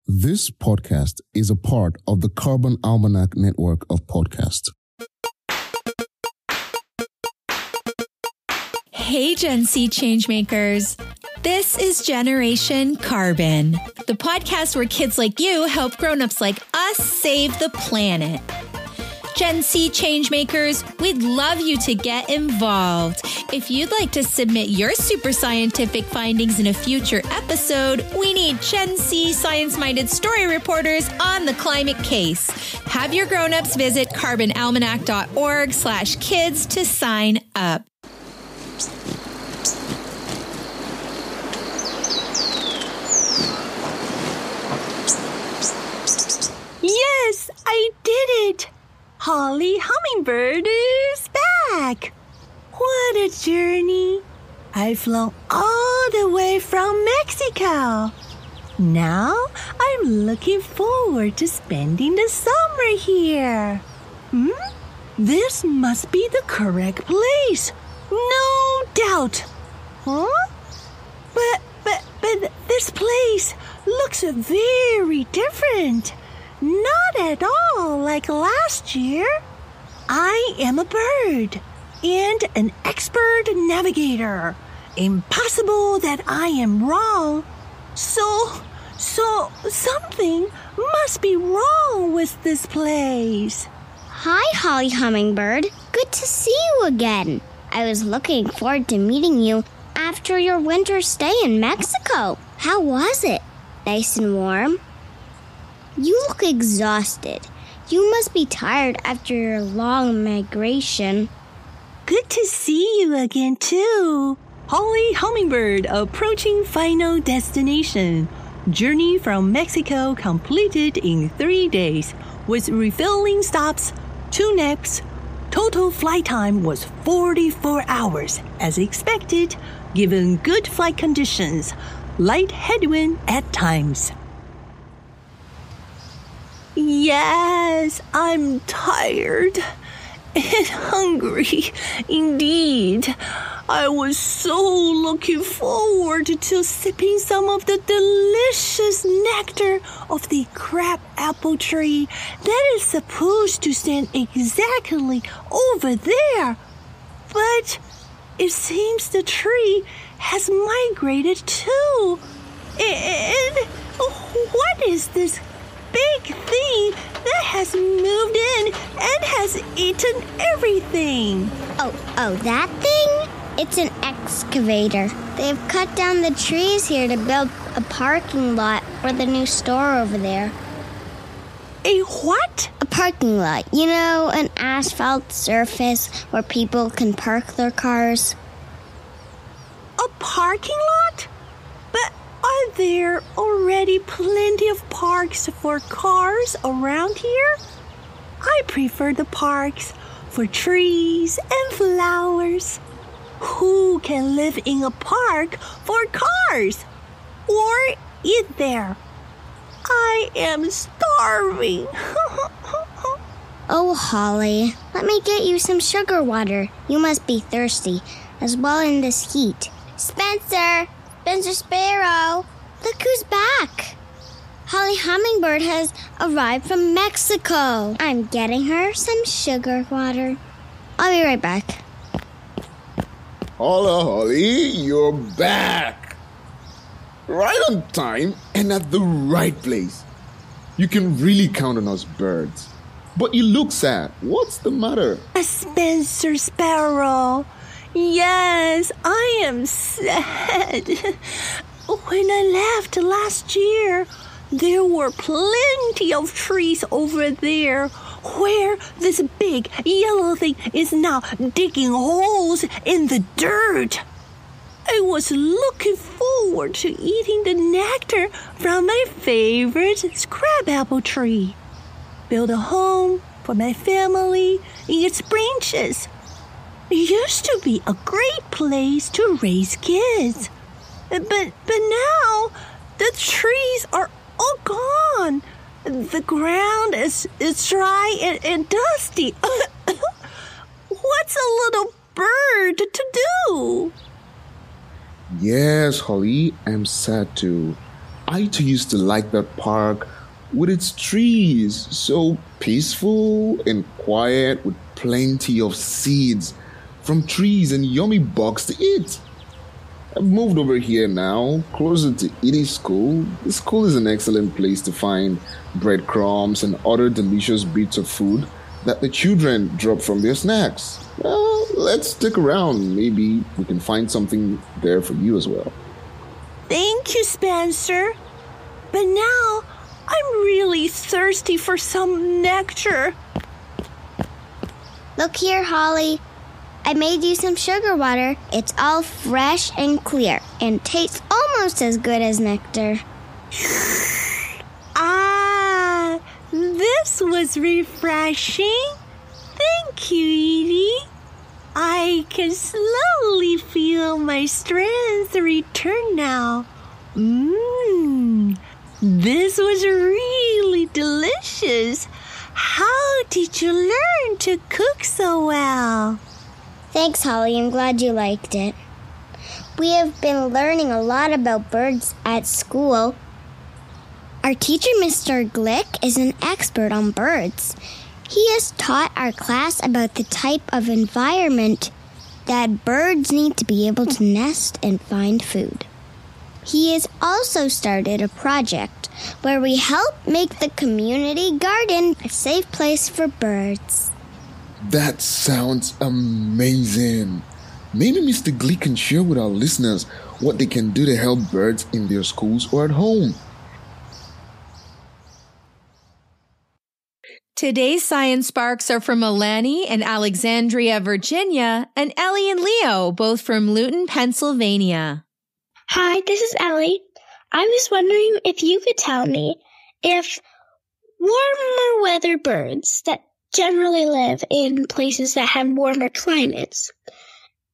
This podcast is a part of the Carbon Almanac network of podcasts. Hey, Gen C Changemakers. This is Generation Carbon, the podcast where kids like you help grownups like us save the planet. Gen C Changemakers, we'd love you to get involved. If you'd like to submit your super scientific findings in a future episode, we need Gen C science-minded story reporters on the climate case. Have your grownups visit carbonalmanac.org/kids to sign up. Yes, I did it! Holly Hummingbird is back! What a journey! I've flown all the way from Mexico. Now I'm looking forward to spending the summer here. This must be the correct place. No doubt. Huh? But this place looks very different. Not at all like last year. I am a bird and an expert navigator. Impossible that I am wrong. So something must be wrong with this place. Hi, Holly Hummingbird. Good to see you again. I was looking forward to meeting you after your winter stay in Mexico. How was it? Nice and warm? You look exhausted. You must be tired after your long migration. Good to see you again, too. Holly Hummingbird approaching final destination. Journey from Mexico completed in 3 days with refilling stops, 2 naps. Total flight time was 44 hours, as expected, given good flight conditions. Light headwind at times. Yes, I'm tired and hungry indeed. I was so looking forward to sipping some of the delicious nectar of the crab apple tree that is supposed to stand exactly over there. But it seems the tree has migrated too. And what is this big thing that has moved in and has eaten everything? Oh, that thing? It's an excavator. They've cut down the trees here to build a parking lot for the new store over there. A what? A parking lot. You know, an asphalt surface where people can park their cars. A parking lot? But are there already plenty of parks for cars around here? I prefer the parks for trees and flowers. Who can live in a park for cars or eat there? I am starving. Oh, Holly, let me get you some sugar water. You must be thirsty, as well in this heat. Spencer Sparrow, look who's back. Holly Hummingbird has arrived from Mexico. I'm getting her some sugar water. I'll be right back. Holla, Holly, you're back. Right on time and at the right place. You can really count on us birds. But you look sad. What's the matter? Spencer Sparrow. Yes, I am sad. When I left last year, there were plenty of trees over there where this big yellow thing is now digging holes in the dirt. I was looking forward to eating the nectar from my favorite crabapple tree. Build a home for my family in its branches. It used to be a great place to raise kids. But now the trees are all gone. The ground is dry and dusty. What's a little bird to do? Yes, Holly, I'm sad too. I too used to like that park with its trees, so peaceful and quiet with plenty of seeds from trees and yummy bugs to eat. I've moved over here now, closer to Edie's school. The school is an excellent place to find breadcrumbs and other delicious bits of food that the children drop from their snacks. Well, let's stick around. Maybe we can find something there for you as well. Thank you, Spencer. But now I'm really thirsty for some nectar. Look here, Holly. I made you some sugar water. It's all fresh and clear and tastes almost as good as nectar. Ah, this was refreshing. Thank you, Edie. I can slowly feel my strength return now. This was really delicious. How did you learn to cook so well? Thanks, Holly. I'm glad you liked it. We have been learning a lot about birds at school. Our teacher, Mr. Glick, is an expert on birds. He has taught our class about the type of environment that birds need to be able to nest and find food. He has also started a project where we help make the community garden a safe place for birds. That sounds amazing. Maybe Mr. Glee can share with our listeners what they can do to help birds in their schools or at home. Today's Science Sparks are from Alani in Alexandria, Virginia, and Ellie and Leo, both from Luton, Pennsylvania. Hi, this is Ellie. I was wondering if you could tell me if warmer weather birds that generally live in places that have warmer climates,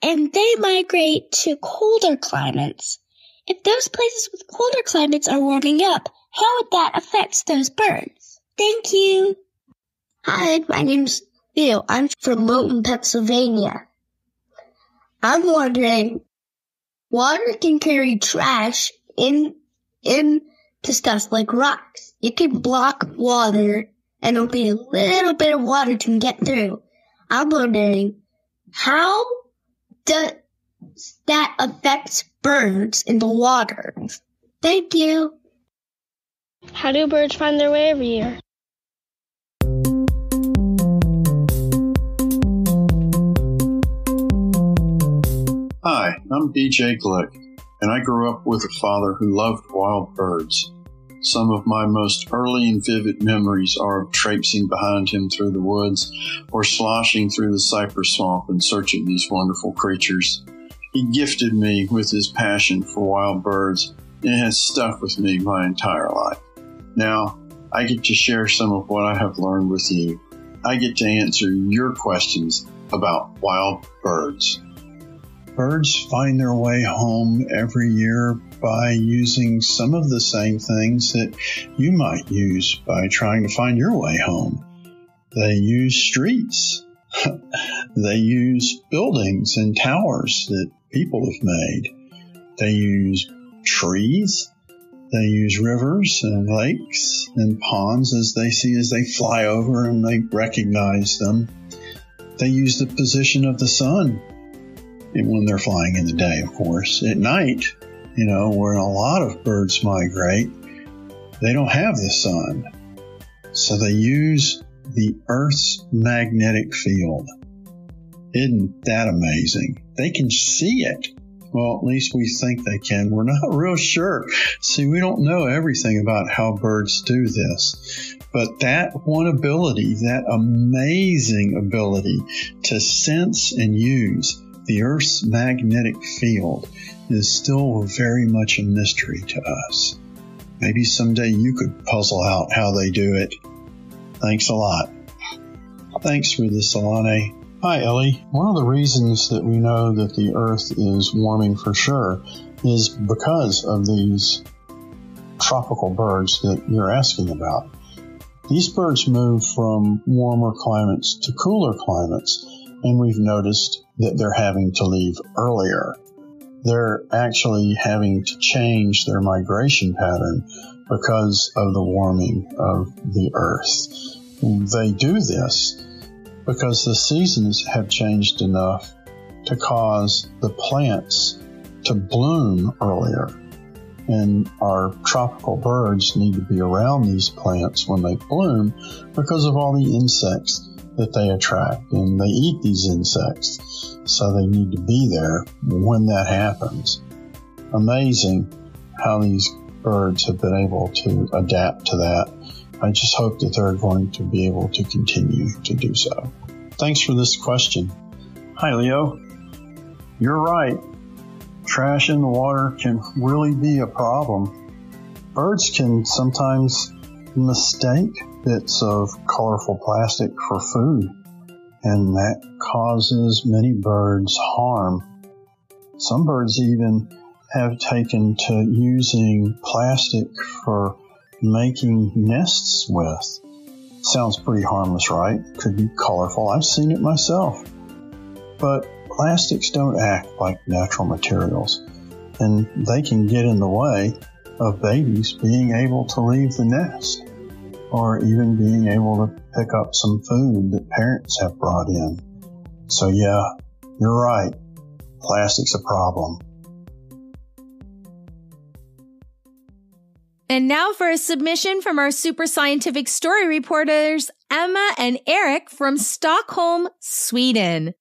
and they migrate to colder climates. If those places with colder climates are warming up, how would that affect those birds? Thank you. Hi, my name's Leo. I'm from Luton, Pennsylvania. I'm wondering, water can carry trash into stuff like rocks. You can block water and only a little bit of water can get through. I'm wondering, how does that affect birds in the water? Thank you. How do birds find their way every year? Hi, I'm DJ Glick, and I grew up with a father who loved wild birds. Some of my most early and vivid memories are of traipsing behind him through the woods or sloshing through the cypress swamp in search of these wonderful creatures. He gifted me with his passion for wild birds, and it has stuck with me my entire life. Now, I get to share some of what I have learned with you. I get to answer your questions about wild birds. Birds find their way home every year by using some of the same things that you might use by trying to find your way home. They use streets. They use buildings and towers that people have made. They use trees. They use rivers and lakes and ponds as they fly over and they recognize them. They use the position of the sun. And when they're flying in the day, of course. At night, where a lot of birds migrate, they don't have the sun. So they use the Earth's magnetic field. Isn't that amazing? They can see it. Well, at least we think they can. We're not real sure. See, we don't know everything about how birds do this. But that one ability, that amazing ability to sense and use the Earth's magnetic field is still very much a mystery to us. Maybe someday you could puzzle out how they do it. Thanks a lot. Thanks for this, Alani. Hi, Ellie. One of the reasons that we know that the Earth is warming for sure is because of these tropical birds that you're asking about. These birds move from warmer climates to cooler climates, and we've noticed that they're having to leave earlier. they're actually having to change their migration pattern because of the warming of the earth. They do this because the seasons have changed enough to cause the plants to bloom earlier. And our tropical birds need to be around these plants when they bloom because of all the insects that they attract. And they eat these insects, so they need to be there when that happens. Amazing how these birds have been able to adapt to that. I just hope that they're going to be able to continue to do so. Thanks for this question. Hi, Leo. You're right. Trash in the water can really be a problem. Birds can sometimes mistake bits of colorful plastic for food, and that causes many birds harm. Some birds even have taken to using plastic for making nests with. Sounds pretty harmless, right? Could be colorful. I've seen it myself. But plastics don't act like natural materials, and they can get in the way of babies being able to leave the nest, or even being able to pick up some food that parents have brought in. So yeah, you're right. Plastic's a problem. And now for a submission from our super scientific story reporters, Emma and Eric from Stockholm, Sweden.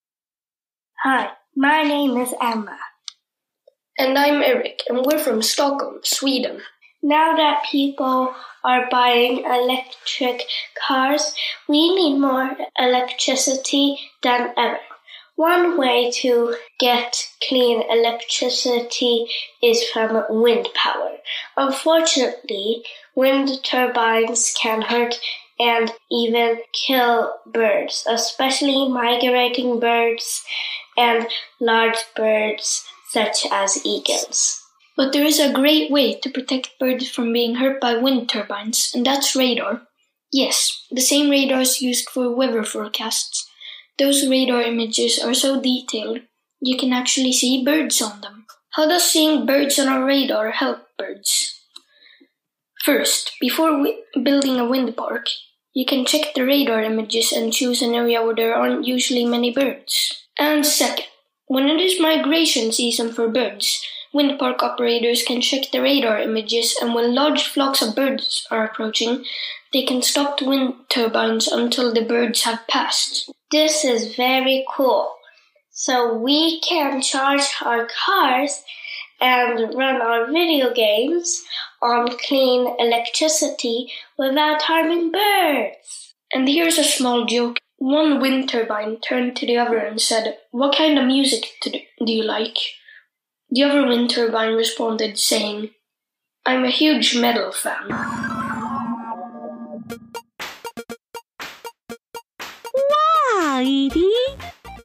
Hi, my name is Emma. And I'm Eric, and we're from Stockholm, Sweden. Now that people are buying electric cars, we need more electricity than ever. One way to get clean electricity is from wind power. Unfortunately, wind turbines can hurt and even kill birds, especially migrating birds and large birds such as eagles. But there is a great way to protect birds from being hurt by wind turbines, and that's radar. Yes, the same radars used for weather forecasts. Those radar images are so detailed, you can actually see birds on them. How does seeing birds on a radar help birds? First, before building a wind park, you can check the radar images and choose an area where there aren't usually many birds. And second, when it is migration season for birds, wind park operators can check the radar images, and when large flocks of birds are approaching, they can stop the wind turbines until the birds have passed. This is very cool. So we can charge our cars and run our video games on clean electricity without harming birds. And here's a small joke. One wind turbine turned to the other and said, "What kind of music do you like?" The other wind turbine responded saying, "I'm a huge metal fan." Wow, Edie!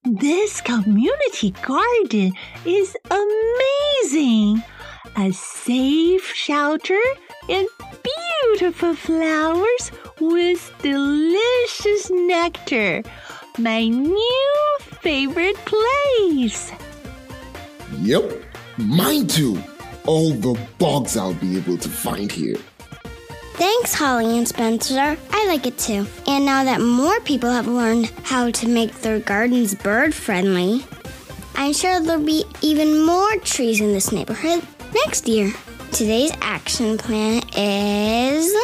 This community garden is amazing! A safe shelter and beautiful flowers with delicious nectar. My new favorite place. Yep, mine too. All the bugs I'll be able to find here. Thanks, Holly and Spencer. I like it too. And now that more people have learned how to make their gardens bird-friendly, I'm sure there'll be even more trees in this neighborhood next year. Today's action plan is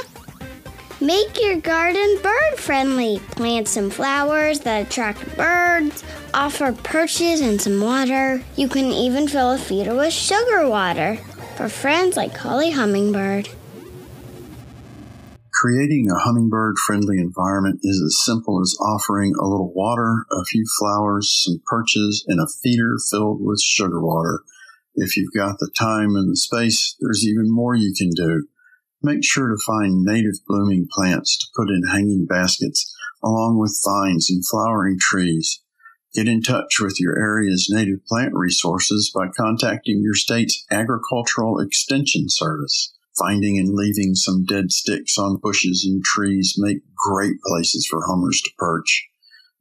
make your garden bird-friendly. Plant some flowers that attract birds, offer perches and some water. You can even fill a feeder with sugar water for friends like Holly Hummingbird. Creating a hummingbird-friendly environment is as simple as offering a little water, a few flowers, some perches, and a feeder filled with sugar water. If you've got the time and the space, there's even more you can do. Make sure to find native blooming plants to put in hanging baskets, along with vines and flowering trees. Get in touch with your area's native plant resources by contacting your state's Agricultural Extension Service. Finding and leaving some dead sticks on bushes and trees make great places for hummers to perch.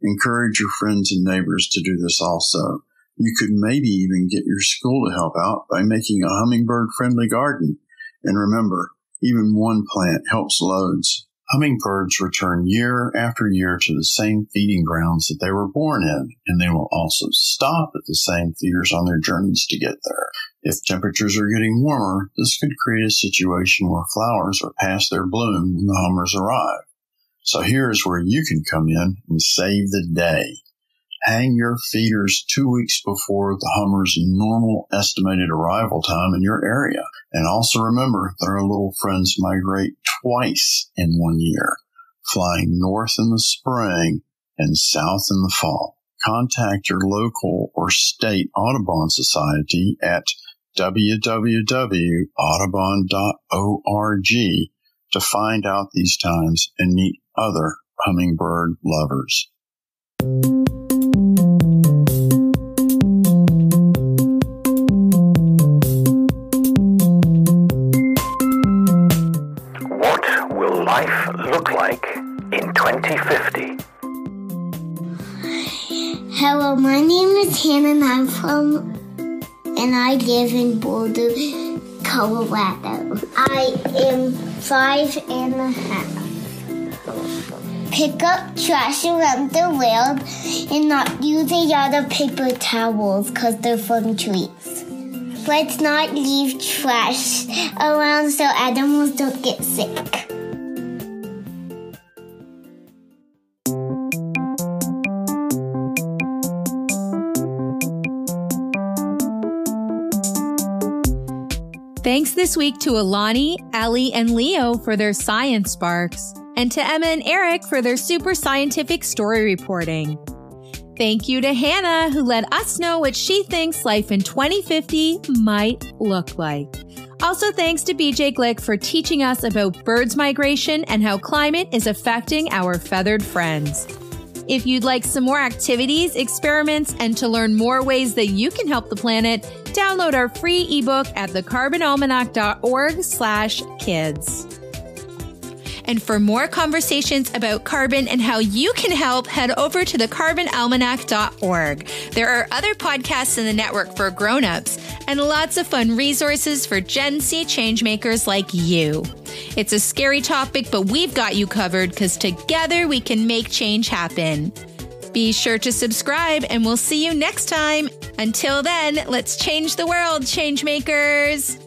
Encourage your friends and neighbors to do this also. You could maybe even get your school to help out by making a hummingbird-friendly garden. And remember, even one plant helps loads. Hummingbirds return year after year to the same feeding grounds that they were born in, and they will also stop at the same feeders on their journeys to get there. If temperatures are getting warmer, this could create a situation where flowers are past their bloom when the hummers arrive. So here's where you can come in and save the day. Hang your feeders 2 weeks before the hummer's normal estimated arrival time in your area. And also remember that our little friends migrate twice in 1 year, flying north in the spring and south in the fall. Contact your local or state Audubon Society at www.audubon.org to find out these times and meet other hummingbird lovers. Life look like in 2050? Hello, my name is Hannah and I live in Boulder, Colorado. I am 5.5. Pick up trash around the world and not use a lot of paper towels because they're from trees. Let's not leave trash around so animals don't get sick. Thanks this week to Alani, Ellie, and Leo for their science sparks, and to Emma and Eric for their super scientific story reporting. Thank you to Hannah, who let us know what she thinks life in 2050 might look like. Also thanks to BJ Glick for teaching us about birds migration and how climate is affecting our feathered friends. If you'd like some more activities, experiments, and to learn more ways that you can help the planet, download our free ebook at thecarbonalmanac.org/kids. And for more conversations about carbon and how you can help, head over to thecarbonalmanac.org. There are other podcasts in the network for grownups and lots of fun resources for Gen C Changemakers like you. It's a scary topic, but we've got you covered because together we can make change happen. Be sure to subscribe and we'll see you next time. Until then, let's change the world, Changemakers.